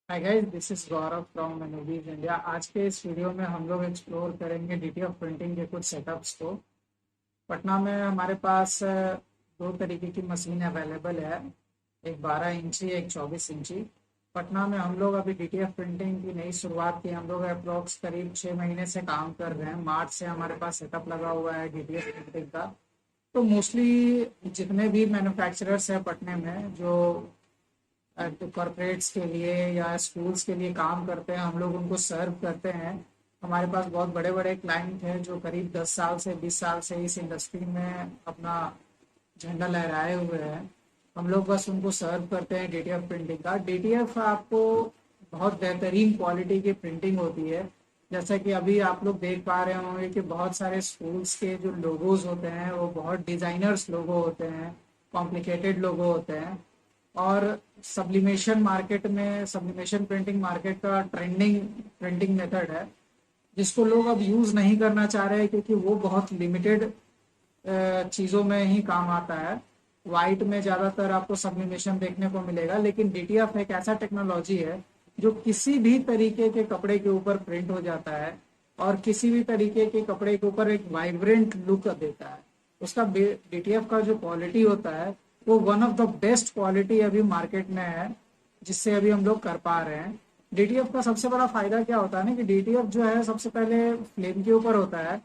Hi guys, this is Gaurav from Manobeej India. आज के इस वीडियो में हम लोग एक्सप्लोर करेंगे डीटीएफ प्रिंटिंग के कुछ सेटअप्स को। पटना में हमारे पास दो तरीके की मशीन अवेलेबल है, एक 12 इंची, एक 24 इंची। पटना में हम लोग अभी डीटीएफ प्रिंटिंग की नई शुरुआत की। हम लोग अप्रोक्स करीब 6 महीने से काम कर रहे हैं। मार्च से हमारे पास सेटअप लगा हुआ है डीटीएफ प्रिंटिंग का। तो मोस्टली जितने भी मैन्युफैक्चरर्स हैं पटने में जो कॉरपोरेट्स के लिए या स्कूल्स के लिए काम करते हैं, हम लोग उनको सर्व करते हैं। हमारे पास बहुत बड़े बड़े क्लाइंट हैं जो करीब 10 साल से 20 साल से इस इंडस्ट्री में अपना झंडा लहराए हुए हैं। हम लोग बस उनको सर्व करते हैं डीटीएफ प्रिंटिंग का। डीटीएफ आपको बहुत बेहतरीन क्वालिटी की प्रिंटिंग होती है। जैसा कि अभी आप लोग देख पा रहे होंगे कि बहुत सारे स्कूल्स के जो लोगोज होते हैं वो बहुत डिज़ाइनर्स लोगो होते हैं, कॉम्प्लिकेटेड लोगो होते हैं। और सब्लिमेशन प्रिंटिंग मार्केट का ट्रेंडिंग प्रिंटिंग मेथड है, जिसको लोग अब यूज़ नहीं करना चाह रहे हैं क्योंकि वो बहुत लिमिटेड चीज़ों में ही काम आता है। वाइट में ज़्यादातर आपको सब्लिमेशन देखने को मिलेगा, लेकिन डीटीएफ एक ऐसा टेक्नोलॉजी है जो किसी भी तरीके के कपड़े के ऊपर प्रिंट हो जाता है और किसी भी तरीके के कपड़े के ऊपर एक वाइब्रेंट लुक देता है। उसका डीटीएफ का जो क्वालिटी होता है वो one of the best quality अभी मार्केट में है, जिससे अभी हम लोग कर पा रहे हैं। डीटीएफ का सबसे बड़ा फायदा क्या होता है ना कि डीटीएफ जो है सबसे पहले फ्लेम के ऊपर होता है।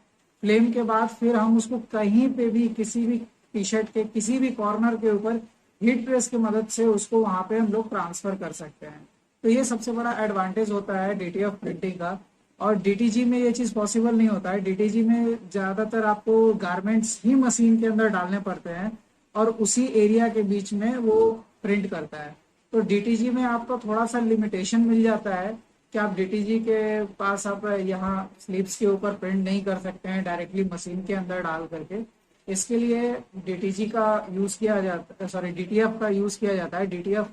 फ्लेम के बाद फिर हम उसको कहीं पे भी किसी भी टी शर्ट के किसी भी कॉर्नर के ऊपर हीट प्रेस की मदद से उसको वहां पे हम लोग ट्रांसफर कर सकते हैं। तो ये सबसे बड़ा एडवांटेज होता है डीटीएफ प्रिंटिंग का। और डीटीजी में ये चीज़ पॉसिबल नहीं होता है। डीटीजी में ज़्यादातर आपको गारमेंट्स ही मशीन के अंदर डालने पड़ते हैं और उसी एरिया के बीच में वो प्रिंट करता है। तो डीटीजी में आपको थोड़ा सा लिमिटेशन मिल जाता है कि आप डीटीजी के पास आप यहाँ स्लीव्स के ऊपर प्रिंट नहीं कर सकते हैं डायरेक्टली मशीन के अंदर डाल करके। इसके लिए डीटीजी का यूज़ किया जाता है, सॉरी डीटीएफ का यूज़ किया जाता है। डीटीएफ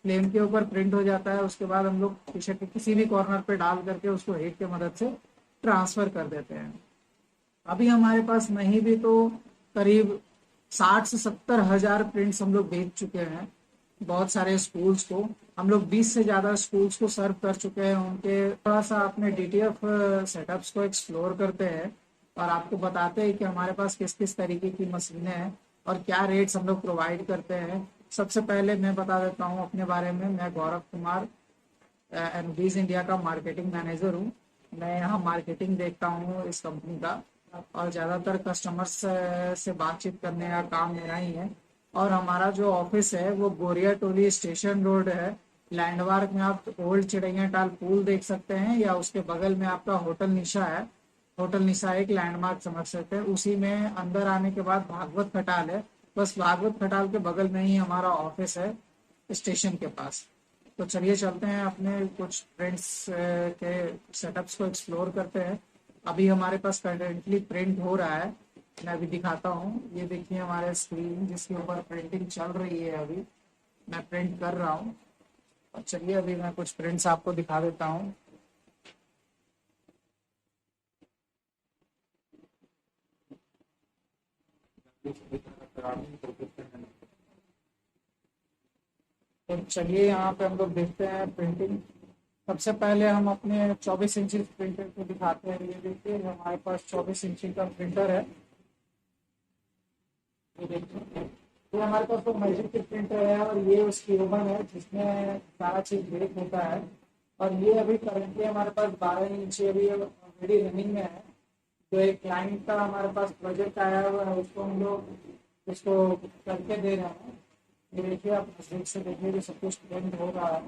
फ्लेम के ऊपर प्रिंट हो जाता है, उसके बाद हम लोग टी शर्ट के किसी भी कॉर्नर पे डाल करके उसको हीट की मदद से ट्रांसफ़र कर देते हैं। अभी हमारे पास नहीं भी तो करीब 60 से 70 हज़ार प्रिंट्स हम लोग बेच चुके हैं बहुत सारे स्कूल्स को। हम लोग 20 से ज़्यादा स्कूल्स को सर्व कर चुके हैं। उनके थोड़ा सा अपने डीटीएफ सेटअप्स को एक्सप्लोर करते हैं और आपको बताते हैं कि हमारे पास किस किस तरीके की मशीनें हैं और क्या रेट्स हम लोग प्रोवाइड करते हैं। सबसे पहले मैं बता देता हूँ अपने बारे में। मैं गौरव कुमार एनबीज इंडिया का मार्केटिंग मैनेजर हूँ। मैं यहाँ मार्केटिंग देखता हूँ इस कंपनी का और ज़्यादातर कस्टमर्स से बातचीत करने का काम मेरा ही है। और हमारा जो ऑफिस है वो गोरिया टोली स्टेशन रोड है। लैंडमार्क में आप ओल्ड चिड़ैया टाल पुल देख सकते हैं या उसके बगल में आपका होटल निशा है। होटल निशा एक लैंडमार्क समझ सकते हैं। उसी में अंदर आने के बाद भागवत खटाल है। बस भागवत खटाल के बगल में ही हमारा ऑफिस है, स्टेशन के पास। तो चलिए चलते हैं अपने कुछ फ्रेंड्स के सेटअप्स को एक्सप्लोर करते हैं। अभी हमारे पास करेंटली प्रिंट हो रहा है, मैं अभी दिखाता हूँ। ये देखिए हमारे स्क्रीन जिसके ऊपर प्रिंटिंग चल रही है। अभी मैं प्रिंट कर रहा हूँ और चलिए अभी मैं कुछ प्रिंट्स आपको दिखा देता हूँ। तो चलिए यहाँ पे हम लोग देखते हैं प्रिंटिंग। सबसे पहले हम अपने 24 इंची प्रिंटर को दिखाते हैं। ये देखिए हमारे पास 24 इंची का प्रिंटर है। ये देखिए ये हमारे पास तो मैजिक की प्रिंटर है और ये उसकी ओवन है जिसमें सारा चीज बेक होता है। और ये अभी करेंटली हमारे पास 12 इंची अभी ऑलरेडी रनिंग में है। जो एक क्लाइंट का हमारे पास प्रोजेक्ट आया हुआ है उसको हम लोग उसको करके दे रहे हैं। ये देखिए आप नजदीक से देखिए कि सब कुछ प्रिंट हो रहा है।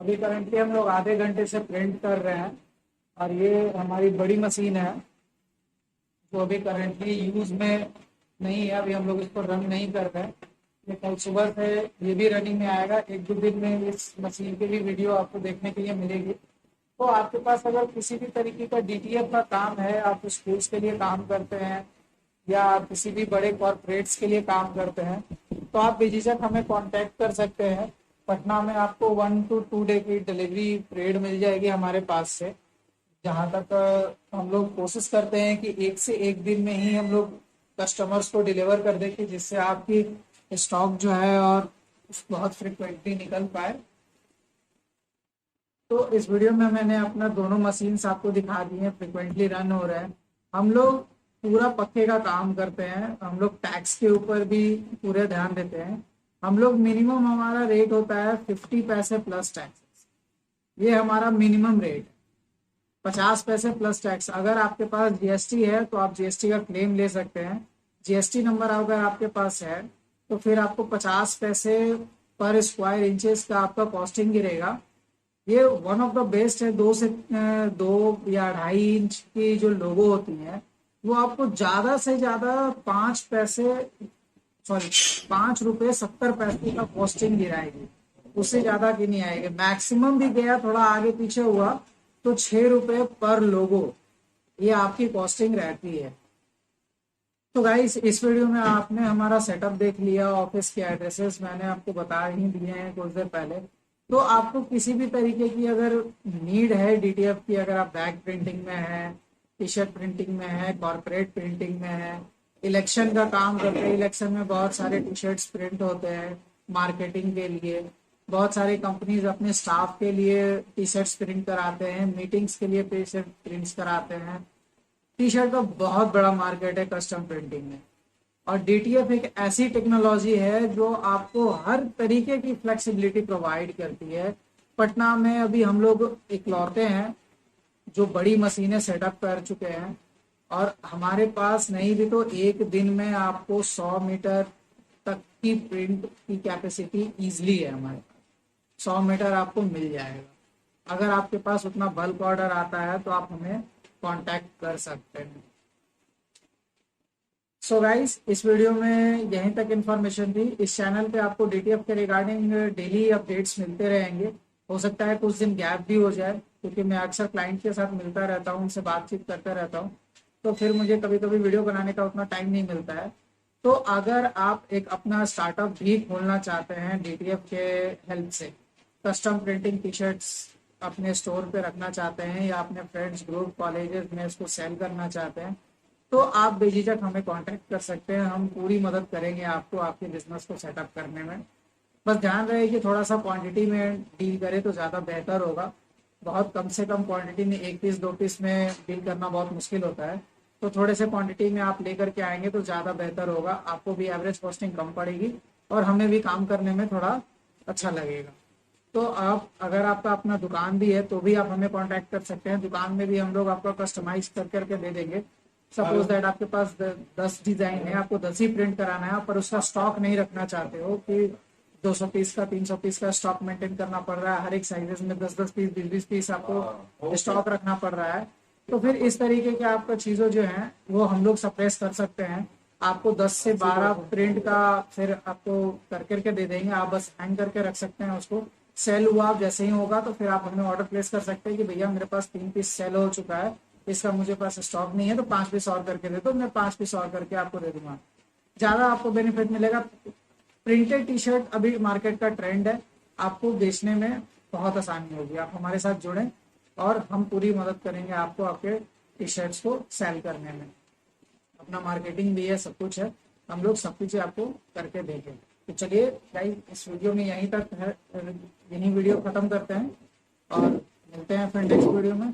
अभी करंटली हम लोग आधे घंटे से प्रिंट कर रहे हैं और ये हमारी बड़ी मशीन है जो अभी करंटली यूज में नहीं है। अभी हम लोग इसको रन नहीं कर रहे हैं। ये कल सुबह से ये भी रनिंग में आएगा। एक दो दिन में इस मशीन की भी वीडियो आपको देखने के लिए मिलेगी। तो आपके पास अगर किसी भी तरीके का डीटीएफ का काम है, आप स्कूल्स के लिए काम करते हैं या आप किसी भी बड़े कॉरपोरेट्स के लिए काम करते हैं, तो आप बेझिझक हमें कांटेक्ट कर सकते हैं। पटना में आपको 1 to 2 डे की डिलीवरी पीरियड मिल जाएगी हमारे पास से। जहाँ तक हम लोग कोशिश करते हैं कि एक से एक दिन में ही हम लोग कस्टमर्स को डिलीवर कर दें कि जिससे आपकी स्टॉक जो है और बहुत फ्रिक्वेंटली निकल पाए। तो इस वीडियो में मैंने अपना दोनों मशीन्स आपको दिखा दी हैं, फ्रिक्वेंटली रन हो रहे हैं। हम लोग पूरा पक्के का काम करते हैं, हम लोग टैक्स के ऊपर भी पूरे ध्यान देते हैं। हम लोग मिनिमम हमारा रेट होता है 50 पैसे प्लस टैक्स, ये हमारा मिनिमम रेट है। 50 पैसे प्लस टैक्स। अगर आपके पास जीएसटी है तो आप जीएसटी का क्लेम ले सकते हैं। जीएसटी नंबर अगर आपके पास है तो फिर आपको 50 पैसे पर स्क्वायर इंचेस का आपका कॉस्टिंग गिरेगा। ये वन ऑफ द बेस्ट है। 2 या 2.5 इंच की जो लोगो होती है वो आपको ज्यादा से ज्यादा 5 रुपए 70 पैसे का कॉस्टिंग गिराएगी, उससे ज्यादा की नहीं आएगी। मैक्सिमम भी गया थोड़ा आगे पीछे हुआ तो 6 रुपए पर लोगो ये आपकी कॉस्टिंग रहती है। तो गाइस इस वीडियो में आपने हमारा सेटअप देख लिया, ऑफिस के एड्रेसेस मैंने आपको बता ही दिए हैं कुछ देर पहले। तो आपको किसी भी तरीके की अगर नीड है डीटीएफ की, अगर आप बैग प्रिंटिंग में है, टी शर्ट प्रिंटिंग में है, कॉर्पोरेट प्रिंटिंग में है, इलेक्शन का काम करते हैं, इलेक्शन में बहुत सारे टी शर्ट्स प्रिंट होते हैं मार्केटिंग के लिए, बहुत सारी कंपनीज अपने स्टाफ के लिए टी शर्ट्स प्रिंट कराते हैं, मीटिंग्स के लिए टी शर्ट प्रिंट्स कराते हैं। टी शर्ट का बहुत बड़ा मार्केट है कस्टम प्रिंटिंग में। और डीटीएफ एक ऐसी टेक्नोलॉजी है जो आपको हर तरीके की फ्लेक्सिबिलिटी प्रोवाइड करती है। पटना में अभी हम लोग इकलौते हैं जो बड़ी मशीनें सेटअप कर चुके हैं, और हमारे पास नहीं भी तो एक दिन में आपको 100 मीटर तक की प्रिंट की कैपेसिटी ईजिली है हमारे पास। 100 मीटर आपको मिल जाएगा। अगर आपके पास उतना बल्क ऑर्डर आता है तो आप हमें कांटेक्ट कर सकते हैं। सो गाइस इस वीडियो में यहीं तक इन्फॉर्मेशन थी। इस चैनल पे आपको डीटीएफ के रिगार्डिंग डेली अपडेट्स मिलते रहेंगे। हो सकता है कुछ दिन गैप भी हो जाए क्योंकि मैं अक्सर क्लाइंट के साथ मिलता रहता हूँ, उनसे बातचीत करता रहता हूँ, तो फिर मुझे कभी कभी वीडियो बनाने का उतना टाइम नहीं मिलता है। तो अगर आप एक अपना स्टार्टअप भी खोलना चाहते हैं डीटीएफ के हेल्प से, कस्टम प्रिंटिंग टी शर्ट्स अपने स्टोर पे रखना चाहते हैं या अपने फ्रेंड्स ग्रुप कॉलेजेस में इसको सेल करना चाहते हैं, तो आप बेझिझक हमें कांटेक्ट कर सकते हैं। हम पूरी मदद करेंगे आपको आपके बिजनेस को सेटअप करने में। बस ध्यान रहे कि थोड़ा सा क्वांटिटी में डील करें तो ज़्यादा बेहतर होगा। बहुत कम से कम क्वांटिटी में 1 पीस 2 पीस में डील करना बहुत मुश्किल होता है। तो थोड़े से क्वांटिटी में आप लेकर के आएंगे तो ज़्यादा बेहतर होगा। आपको भी एवरेज कॉस्टिंग कम पड़ेगी और हमें भी काम करने में थोड़ा अच्छा लगेगा। तो आप अगर आपका अपना दुकान भी है तो भी आप हमें कांटेक्ट कर सकते हैं। दुकान में भी हम लोग आपको कस्टमाइज कर करके दे देंगे। सपोज दैट आपके पास 10 डिजाइन है, आपको 10 ही प्रिंट कराना है, पर उसका स्टॉक नहीं रखना चाहते हो कि 200 पीस का 300 पीस का स्टॉक मेंटेन करना पड़ रहा है, हर एक साइजेस में 10-10 पीस 20-20 पीस आपको स्टॉक रखना पड़ रहा है, तो फिर इस तरीके के आपका चीज़ों जो है वो हम लोग सप्रेस कर सकते हैं। आपको 10 से 12 प्रिंट का फिर आपको कर करके दे देंगे। आप बस हैंग करके रख सकते हैं उसको। सेल हुआ जैसे ही होगा तो फिर आप हमें ऑर्डर प्लेस कर सकते हैं कि भैया मेरे पास 3 पीस सेल हो चुका है, इसका मुझे पास स्टॉक नहीं है तो 5 पीस और करके दे दो, मैं 5 पीस और करके आपको दे दूंगा। ज़्यादा आपको बेनिफिट मिलेगा। प्रिंटेड टी शर्ट अभी मार्केट का ट्रेंड है, आपको बेचने में बहुत आसानी होगी। आप हमारे साथ जुड़ें और हम पूरी मदद करेंगे आपको आपके टी शर्ट्स को सेल करने में। अपना मार्केटिंग भी है, सब कुछ है, हम लोग सब कुछ आपको करके देंगे। तो चलिए गाइस इस वीडियो में यहीं तक है, यहीं वीडियो खत्म करते हैं और मिलते हैं फिर नेक्स्ट वीडियो में।